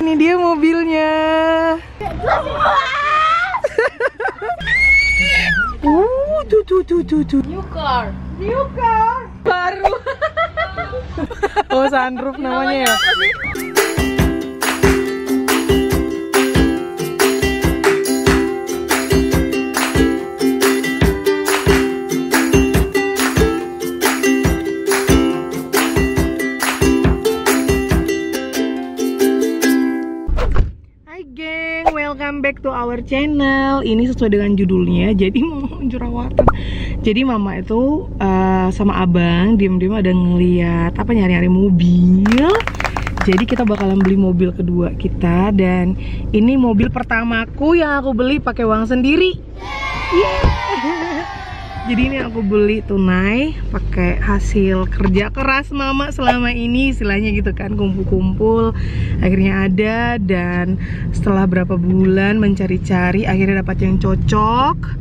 Ini dia mobilnya. Tuh. New car Baru. Oh, sunroof namanya ya. Welcome back to our channel. Ini sesuai dengan judulnya. Jadi mau jerawatan. Jadi mama itu sama abang diam-diam ada ngeliat apa, nyari-nyari mobil. Jadi kita bakalan beli mobil kedua kita. Dan ini mobil pertamaku yang aku beli pakai uang sendiri. Jadi ini aku beli tunai pakai hasil kerja keras mama selama ini, istilahnya gitu kan, kumpul-kumpul akhirnya ada. Dan setelah berapa bulan mencari-cari akhirnya dapat yang cocok,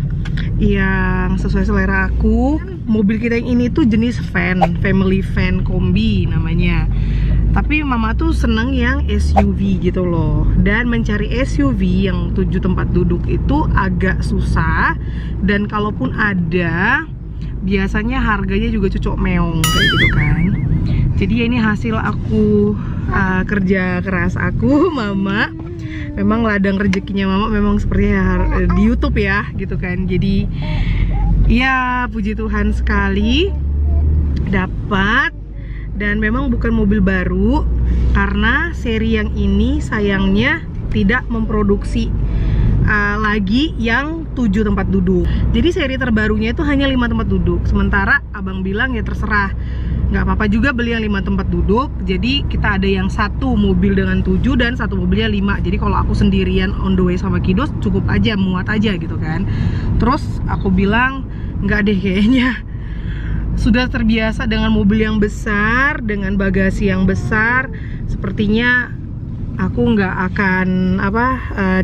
yang sesuai selera aku. Mobil kita yang ini tuh jenis van, family van kombi namanya. Tapi mama tuh seneng yang SUV gitu loh. Dan mencari SUV yang 7 tempat duduk itu agak susah. Dan kalaupun ada, biasanya harganya juga cocok meong kayak gitu kan. Jadi ini hasil aku kerja keras aku, mama. Memang ladang rezekinya mama memang sepertinya di YouTube ya gitu kan. Jadi ya puji Tuhan sekali dapat. Dan memang bukan mobil baru, karena seri yang ini sayangnya tidak memproduksi lagi yang 7 tempat duduk. Jadi seri terbarunya itu hanya 5 tempat duduk. Sementara abang bilang ya terserah, nggak apa-apa juga beli yang 5 tempat duduk. Jadi kita ada yang 1 mobil dengan 7 dan 1 mobilnya 5. Jadi kalau aku sendirian on the way sama kiddos cukup aja, muat aja gitu kan. Terus aku bilang nggak deh, kayaknya sudah terbiasa dengan mobil yang besar, dengan bagasi yang besar. Sepertinya aku nggak akan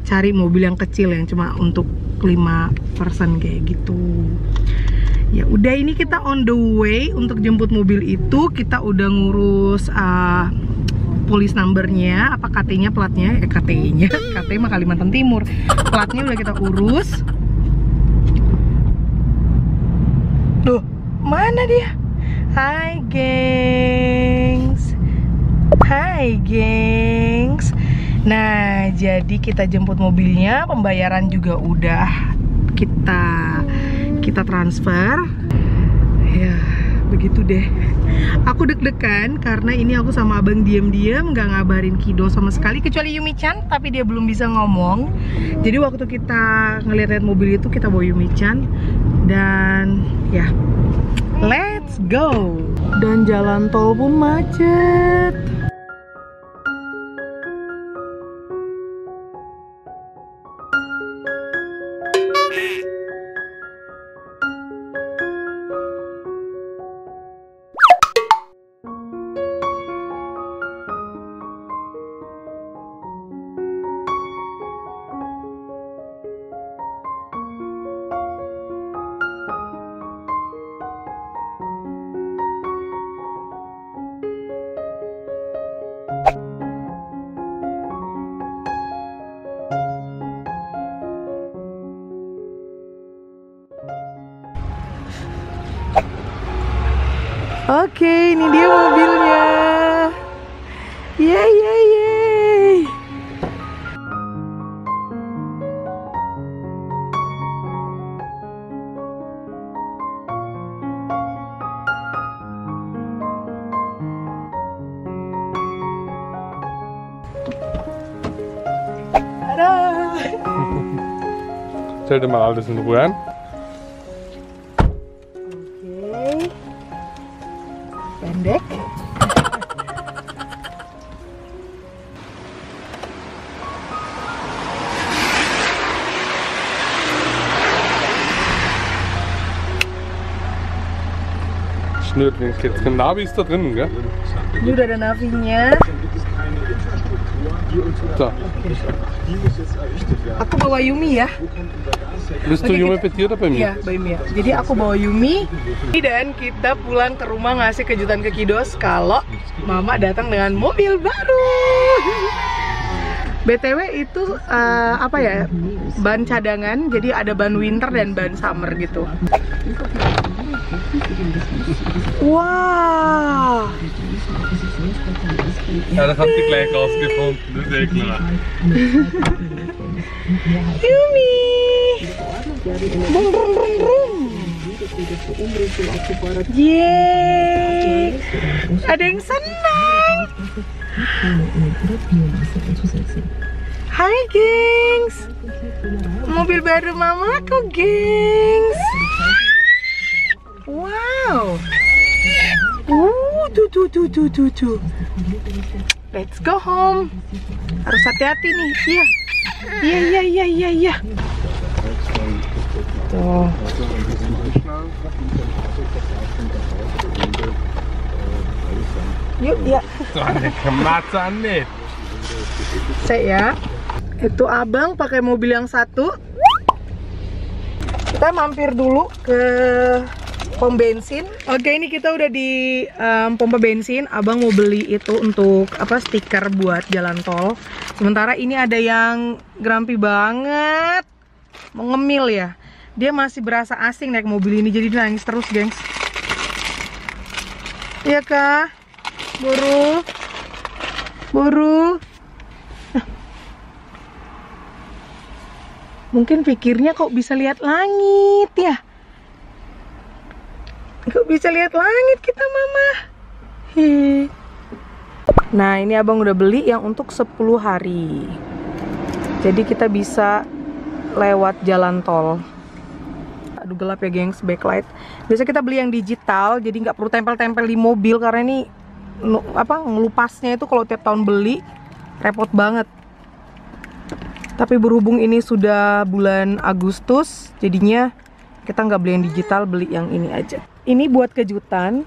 cari mobil yang kecil yang cuma untuk 5 person kayak gitu. Ya udah, ini kita on the way untuk jemput mobil itu. Kita udah ngurus police numbernya, apa KT-nya, platnya, KT-nya, KT mah Kalimantan Timur. Platnya udah kita urus. Tuh, mana dia? Hai gengs. Hai gengs. Nah, jadi kita jemput mobilnya, pembayaran juga udah kita transfer. Ya, begitu deh. Aku deg-degan karena ini aku sama abang diam-diam nggak ngabarin kiddo sama sekali, kecuali Yumi-chan, tapi dia belum bisa ngomong. Jadi waktu kita ngeliat mobil itu kita bawa Yumi-chan dan ya, let's go. Dan jalan tol pun macet. Oke, ini dia mobilnya. Yeay. Tada. Stell dir mal alles in Ruhe an. Pendek. Schnürchen, Navi ist da drin, gell? Ini udah ada navinya. So. Aku bawa Yumi ya. Bist du Yumi bei dir oder bei mir? Iya, by Mia. Jadi aku bawa Yumi dan kita pulang ke rumah ngasih kejutan ke kiddos kalau mama datang dengan mobil baru. BTW itu apa ya, ban cadangan, jadi ada ban winter dan ban summer gitu. Wah. Ja, das hat sie gleich rausgefunden, das ist eh klar. Yumi. Brum brum brum brum. Yeay. Ada yang senang. Hai gengs. Mobil baru mamaku gengs. Wow. Tuh. Let's go home. Harus hati-hati nih. Iya. Tuh. Yuk, ya. Kemasan nih. Saya itu abang pakai mobil yang satu. Kita mampir dulu ke pom bensin. Oke, ini kita udah di pompa bensin. Abang mau beli itu untuk apa, stiker buat jalan tol. Sementara ini ada yang grumpy banget, mau ngemil ya. Dia masih berasa asing naik mobil ini, jadi dia nangis terus, gengs. Iya kah? Buru. Mungkin pikirnya kok bisa lihat langit ya. Kok bisa lihat langit kita, mama. Nah, ini abang udah beli yang untuk 10 hari. Jadi kita bisa lewat jalan tol. Aduh, gelap ya gengs, backlight. Biasa kita beli yang digital, jadi nggak perlu tempel-tempel di mobil, karena ini ngelupasnya itu kalau tiap tahun beli repot banget. Tapi berhubung ini sudah bulan Agustus, jadinya kita nggak beli yang digital, beli yang ini aja. Ini buat kejutan.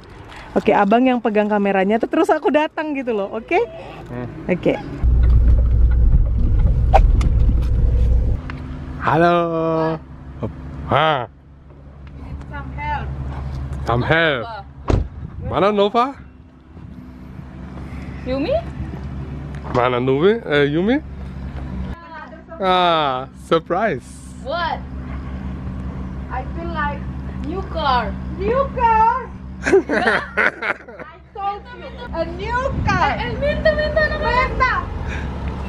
Oke, abang yang pegang kameranya tuh, terus aku datang gitu loh, oke? Oke. Halo. Some help. Mana Nova? Yumi? Mana Yumi? Ah, surprise. What? I feel like new car. New car. I told you, a new car. Minta Minta.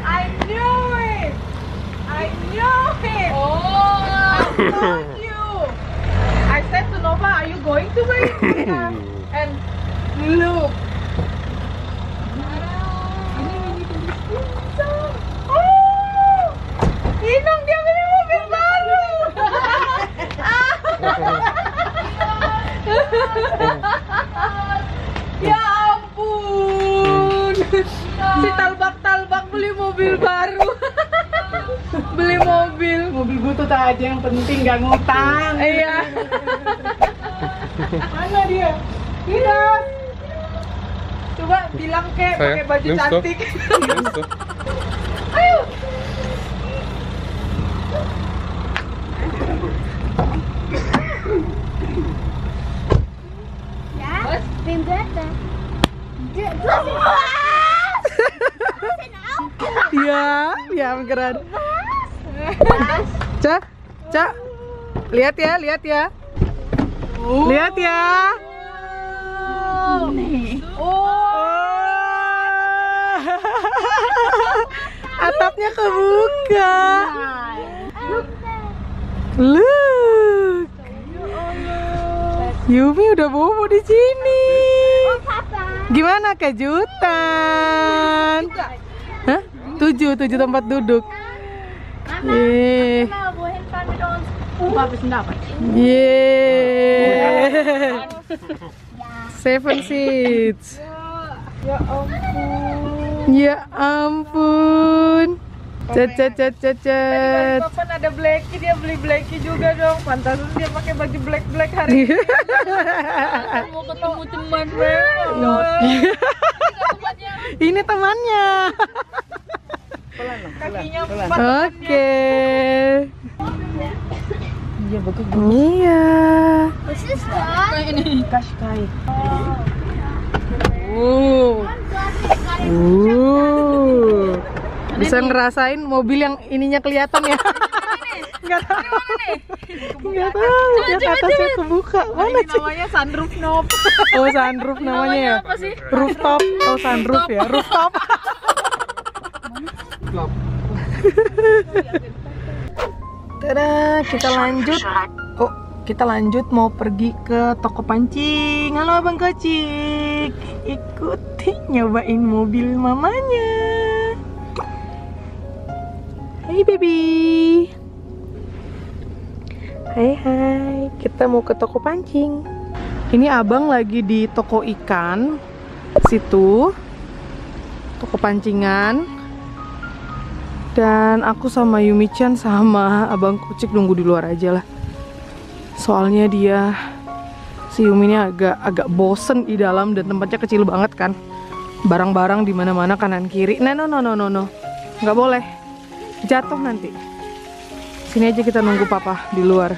I knew it. Oh. I told you. I said to Nova, are you going to bring it? And look. Oh, Inong, dia beli mobil baru. Ya ampun. Si talbak beli mobil baru. Beli mobil butut aja, yang penting gak ngutang. Iya. Mana dia? Tidak. Coba bilang kek pakai baju cantik. Ayo. Was? Wem gehört das? Du hast ihn Ya, keren. Cak. Lihat ya. Lihat ya. Atapnya kebuka. Look. Yumi udah bobo di sini. Gimana kejutan? Hah? 7 tempat duduk. Yeay. Yeay. 7 seats. Ya ampun. Cet. Kapan ada Blacky, dia beli Blacky juga dong. Pantasan dia pakai baju black hari ini. Mau ketemu teman Ini temannya. kakinya Oke. Iya bagus. Iya. Was ist das? Qashqai. Bisa ngerasain mobil yang ininya kelihatan ya? Nggak tahu. Nggak tahu. Yang atasnya kebuka. Mana sih? Namanya sunroof knob. Oh, sunroof namanya ya? Apa sih? Rooftop. Oh, sunroof ya. Rooftop. Tada, kita lanjut. Oh, kita lanjut mau pergi ke toko pancing. Halo Abang Kocik, ikuti nyobain mobil mamanya. Hai baby. Hai, kita mau ke toko pancing. Ini abang lagi di toko ikan situ, toko pancingan. Dan aku sama Yumi-chan sama Abang Kucik nunggu di luar aja lah. Soalnya si Yumi ini agak bosen di dalam dan tempatnya kecil banget kan. Barang-barang di mana-mana kanan kiri. No. Nggak boleh. Jatuh nanti. Sini aja kita nunggu papa di luar.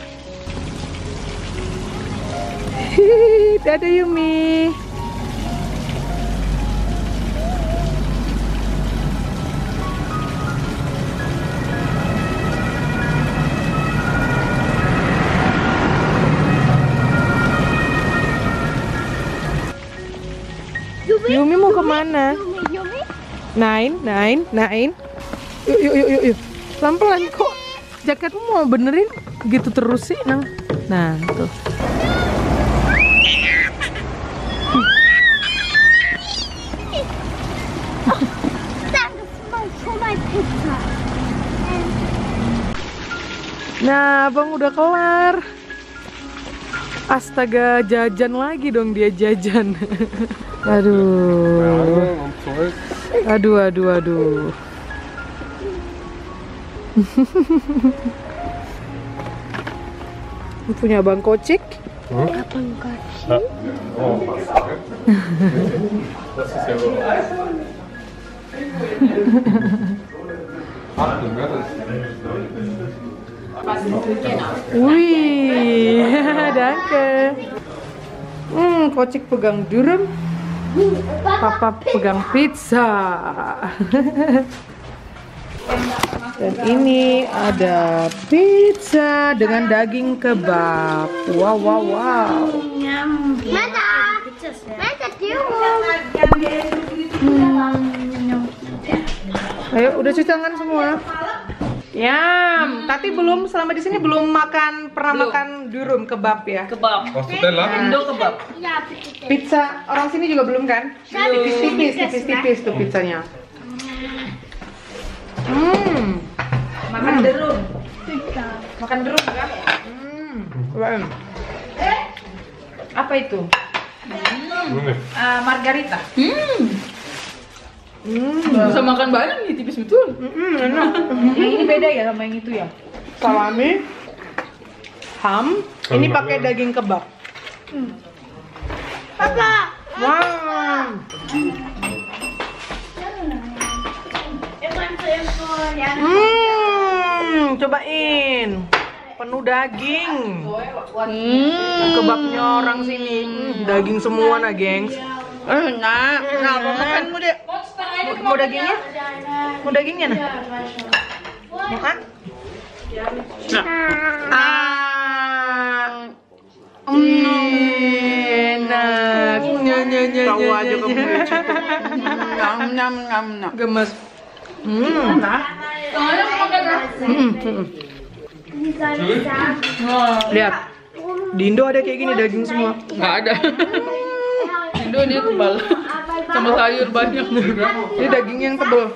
Hihihi, dadah Yumi. Yumi mau kemana? Yumi. Nain. Yuk. Pelan-pelan kok. Jaketmu mau benerin gitu terus sih, Nang. Nah, tuh. Nah, Abang udah kelar. Astaga, jajan lagi dong dia jajan. Aduh. Ini punya Abang Kocik. Abang Kocik. Wih, danke. Kocik pegang durian, papa pegang pizza. Dan ini ada pizza dengan daging kebab. Wow. Mata tiup. Ayo, udah cuci tangan semua. Yam, Tati belum selama di sini belum pernah makan durum kebab ya. Kebab. Stella? Indo kebab. Ya, Pizza orang sini juga belum kan? Tipis-tipis tuh pizzanya. Makan derum. Makan dulu kan? Cobain. Apa itu? Margarita. Bisa makan banyak nih, tipis betul. Enak. Yang ini beda ya sama yang itu ya. Salami, ham, ini pakai daging kebab. Papa. Wow. Cobain. Penuh daging. Kebabnya orang sini. Daging semua nah, gengs. Nah, apa makanmu deh? Mau dagingnya? Mau dagingnya nah? Mau kan? Enak. Tahu aja kamu nyam. Gemes. Lihat. Di Indo ada kayak gini daging semua. Nggak ada. Indo dia tebal. Sama sayur banyak. Ini daging yang tebel.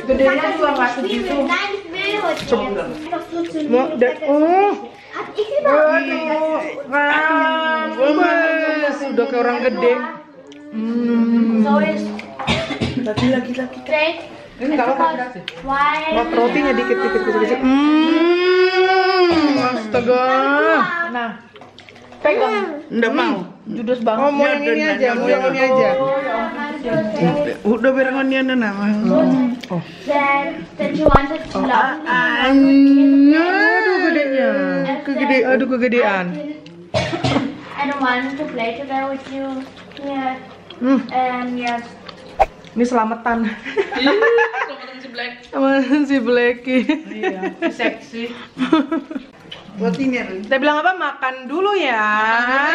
Gedenya juga nggak segitu. Udah kayak orang gede. Lagi. Ini nggak apa-apa sih. Buat rotinya dikit. Astaga. Nah, pegang. Nggak mau. Judes banget. Oh, mau yang ini aja, Udah berengonnya nama. Aduh kegedean. I don't want to play together with you. Yeah. Yes. Ini selamatan. Selamatan si Black. Sama si Blacky. Iya, seksi. Buat ini. Kita bilang apa? Makan dulu ya.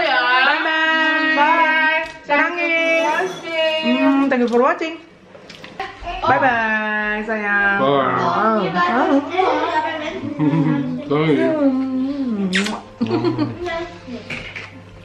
ya. Bye bye. Bye. Sayangin. Thank you for watching. Bye bye sayang. Bye. Wow. Sorry.